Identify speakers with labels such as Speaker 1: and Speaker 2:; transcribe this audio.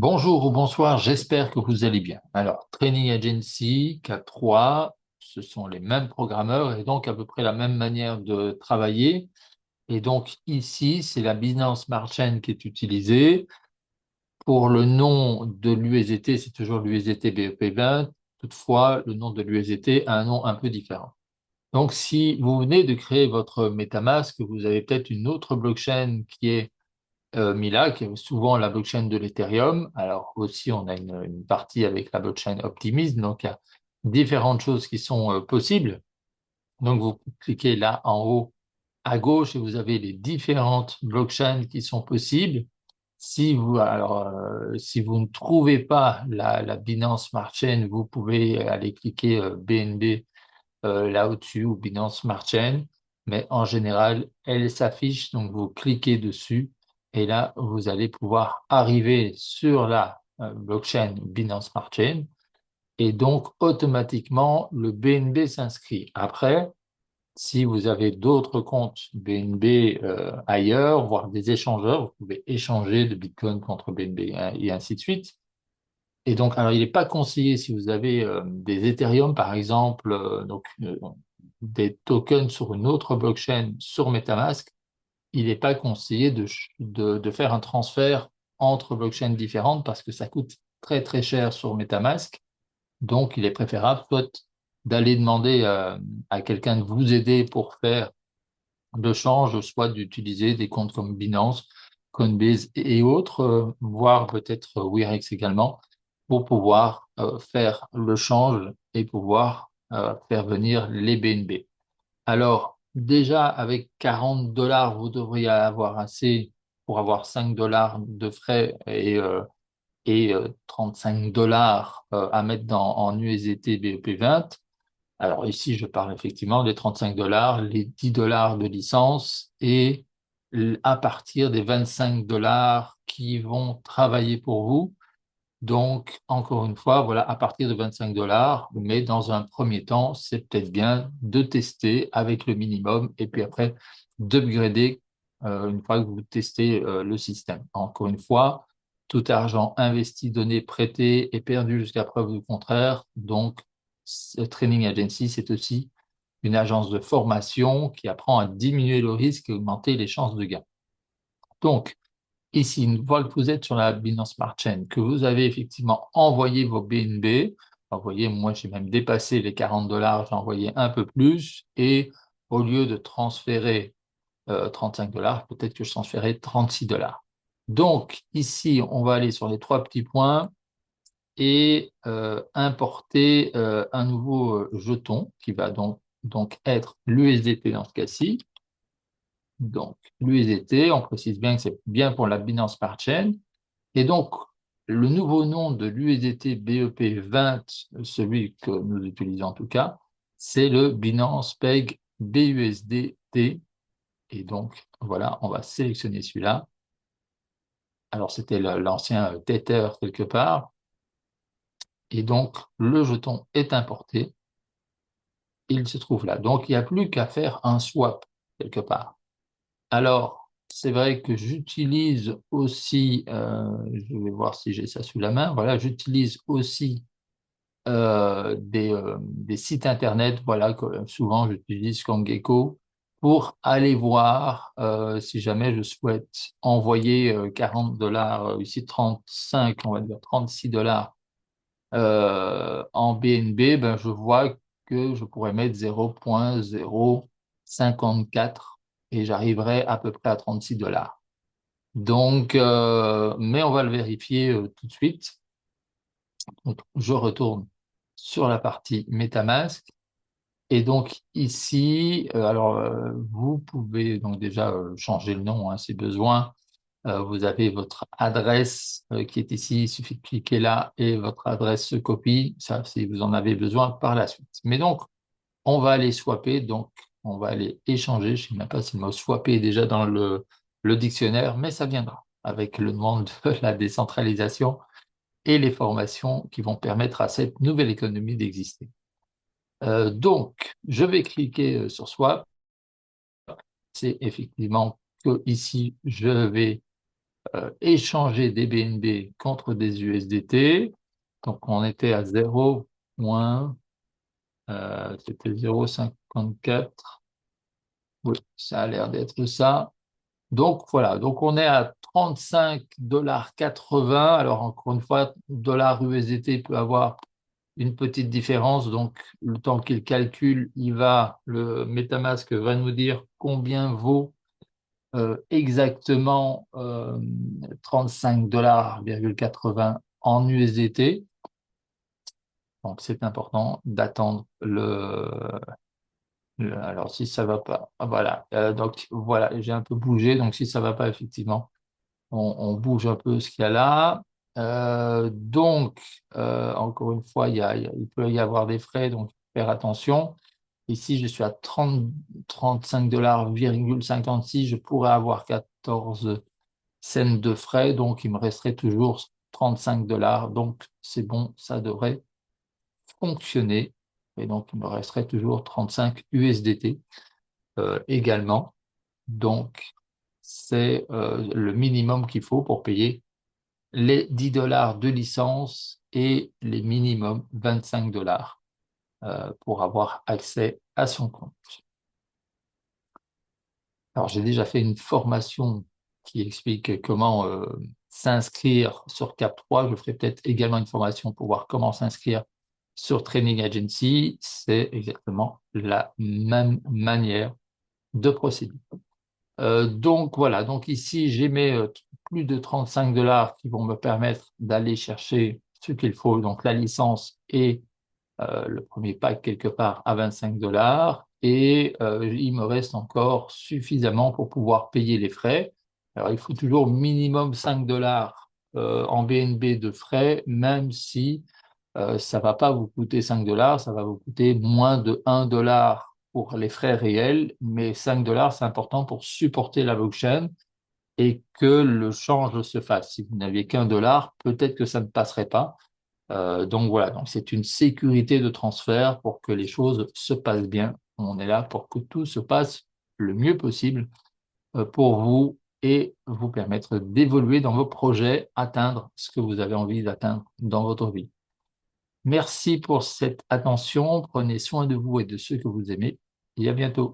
Speaker 1: Bonjour ou bonsoir, j'espère que vous allez bien. Alors, Training Agency, K3, ce sont les mêmes programmeurs et donc à peu près la même manière de travailler. Et donc ici, c'est la Binance Smart Chain qui est utilisée. Pour le nom de l'USDT, c'est toujours l'USDT BEP20. Toutefois, le nom de l'USDT a un nom un peu différent. Donc, si vous venez de créer votre MetaMask, vous avez peut-être une autre blockchain qui est Mila, qui est souvent la blockchain de l'Ethereum. Alors aussi, on a une partie avec la blockchain Optimism. Donc, il y a différentes choses qui sont possibles. Donc, vous cliquez là en haut à gauche et vous avez les différentes blockchains qui sont possibles. Si vous ne trouvez pas la Binance Smart Chain, vous pouvez aller cliquer BNB là au-dessus ou Binance Smart Chain, mais en général, elle s'affiche, donc vous cliquez dessus et là, vous allez pouvoir arriver sur la blockchain Binance Smart Chain et donc automatiquement, le BNB s'inscrit. Après, si vous avez d'autres comptes BNB ailleurs, voire des échangeurs, vous pouvez échanger de Bitcoin contre BNB hein, et ainsi de suite. Et donc, alors, il n'est pas conseillé si vous avez des Ethereum, par exemple, des tokens sur une autre blockchain sur MetaMask, il n'est pas conseillé de faire un transfert entre blockchains différentes parce que ça coûte très, très cher sur MetaMask. Donc, il est préférable soit d'aller demander à quelqu'un de vous aider pour faire le change, soit d'utiliser des comptes comme Binance, Coinbase et autres, voire peut-être Wirex également, pour pouvoir faire le change et pouvoir faire venir les BNB. Alors, déjà, avec 40 dollars, vous devriez avoir assez pour avoir 5 dollars de frais et 35 dollars à mettre en USDT BEP20. Alors ici, je parle effectivement des 35 dollars, les 10 dollars de licence et à partir des 25 dollars qui vont travailler pour vous. Donc, encore une fois, voilà, à partir de 25 dollars, mais dans un premier temps, c'est peut-être bien de tester avec le minimum et puis après d'upgrader une fois que vous testez le système. Encore une fois, tout argent investi, donné, prêté est perdu jusqu'à preuve du contraire. Donc, Training Agency, c'est aussi une agence de formation qui apprend à diminuer le risque et augmenter les chances de gain. Donc, ici, une fois que vous êtes sur la Binance Smart Chain, que vous avez effectivement envoyé vos BNB, vous voyez, moi j'ai même dépassé les 40 dollars, j'ai envoyé un peu plus, et au lieu de transférer 35 dollars, peut-être que je transférais 36 dollars. Donc ici, on va aller sur les trois petits points et importer un nouveau jeton qui va donc être l'USDT dans ce cas-ci. Donc, l'USDT, on précise bien que c'est bien pour la Binance Smart Chain. Et donc, le nouveau nom de l'USDT BEP20, celui que nous utilisons en tout cas, c'est le Binance Peg BUSDT. Et donc, voilà, on va sélectionner celui-là. Alors, c'était l'ancien Tether quelque part. Et donc, le jeton est importé. Il se trouve là. Donc, il n'y a plus qu'à faire un swap quelque part. Alors, c'est vrai que j'utilise aussi, je vais voir si j'ai ça sous la main, voilà, j'utilise aussi des sites internet, voilà, que souvent j'utilise comme Gecko pour aller voir si jamais je souhaite envoyer 40 dollars, ici 35, on va dire 36 dollars en BNB, ben, je vois que je pourrais mettre 0,054 et j'arriverai à peu près à 36 dollars. Donc, mais on va le vérifier tout de suite. Donc, je retourne sur la partie MetaMask. Et donc ici, vous pouvez donc déjà changer le nom hein, si besoin. Vous avez votre adresse qui est ici, il suffit de cliquer là et votre adresse se copie, ça si vous en avez besoin par la suite. Mais donc, on va aller swapper, donc on va aller échanger. Je ne sais même pas si le mot swapper est déjà dans le dictionnaire, mais ça viendra avec le monde de la décentralisation et les formations qui vont permettre à cette nouvelle économie d'exister. Donc, je vais cliquer sur swap. C'est effectivement que ici, je vais échanger des BNB contre des USDT. Donc, on était à 0. C'était 0,54. Oui, ça a l'air d'être ça. Donc voilà, donc on est à 35,80 $. Alors encore une fois, dollar USDT peut avoir une petite différence. Donc le temps qu'il calcule, le MetaMask va nous dire combien vaut exactement 35,80 $ en USDT. Donc c'est important d'attendre alors si ça va pas, voilà. Donc voilà, j'ai un peu bougé. Donc si ça va pas, effectivement, on bouge un peu ce qu'il y a là. Donc, encore une fois, il peut y avoir des frais, donc faire attention. Ici, je suis à 35,56 $. Je pourrais avoir 14 cents de frais, donc il me resterait toujours 35 $. Donc, c'est bon, ça devrait fonctionner. Et donc, il me resterait toujours 35 USDT également. Donc, c'est le minimum qu'il faut pour payer les 10 $ de licence et les minimum 25 $ pour avoir accès à son compte. Alors, j'ai déjà fait une formation qui explique comment s'inscrire sur Cap3. Je ferai peut-être également une formation pour voir comment s'inscrire sur Trading Agency. C'est exactement la même manière de procéder. Donc voilà, donc ici j'ai mes plus de 35 $ qui vont me permettre d'aller chercher ce qu'il faut, donc la licence et le premier pack quelque part à 25 $. Et il me reste encore suffisamment pour pouvoir payer les frais. Alors il faut toujours minimum 5 $ en BNB de frais, même si ça va pas vous coûter 5 $, ça va vous coûter moins de 1 $ pour les frais réels, mais 5 $, c'est important pour supporter la blockchain et que le change se fasse. Si vous n'aviez qu'un dollar, peut-être que ça ne passerait pas. Donc voilà, donc c'est une sécurité de transfert pour que les choses se passent bien. On est là pour que tout se passe le mieux possible pour vous et vous permettre d'évoluer dans vos projets, atteindre ce que vous avez envie d'atteindre dans votre vie. Merci pour cette attention. Prenez soin de vous et de ceux que vous aimez. Et à bientôt.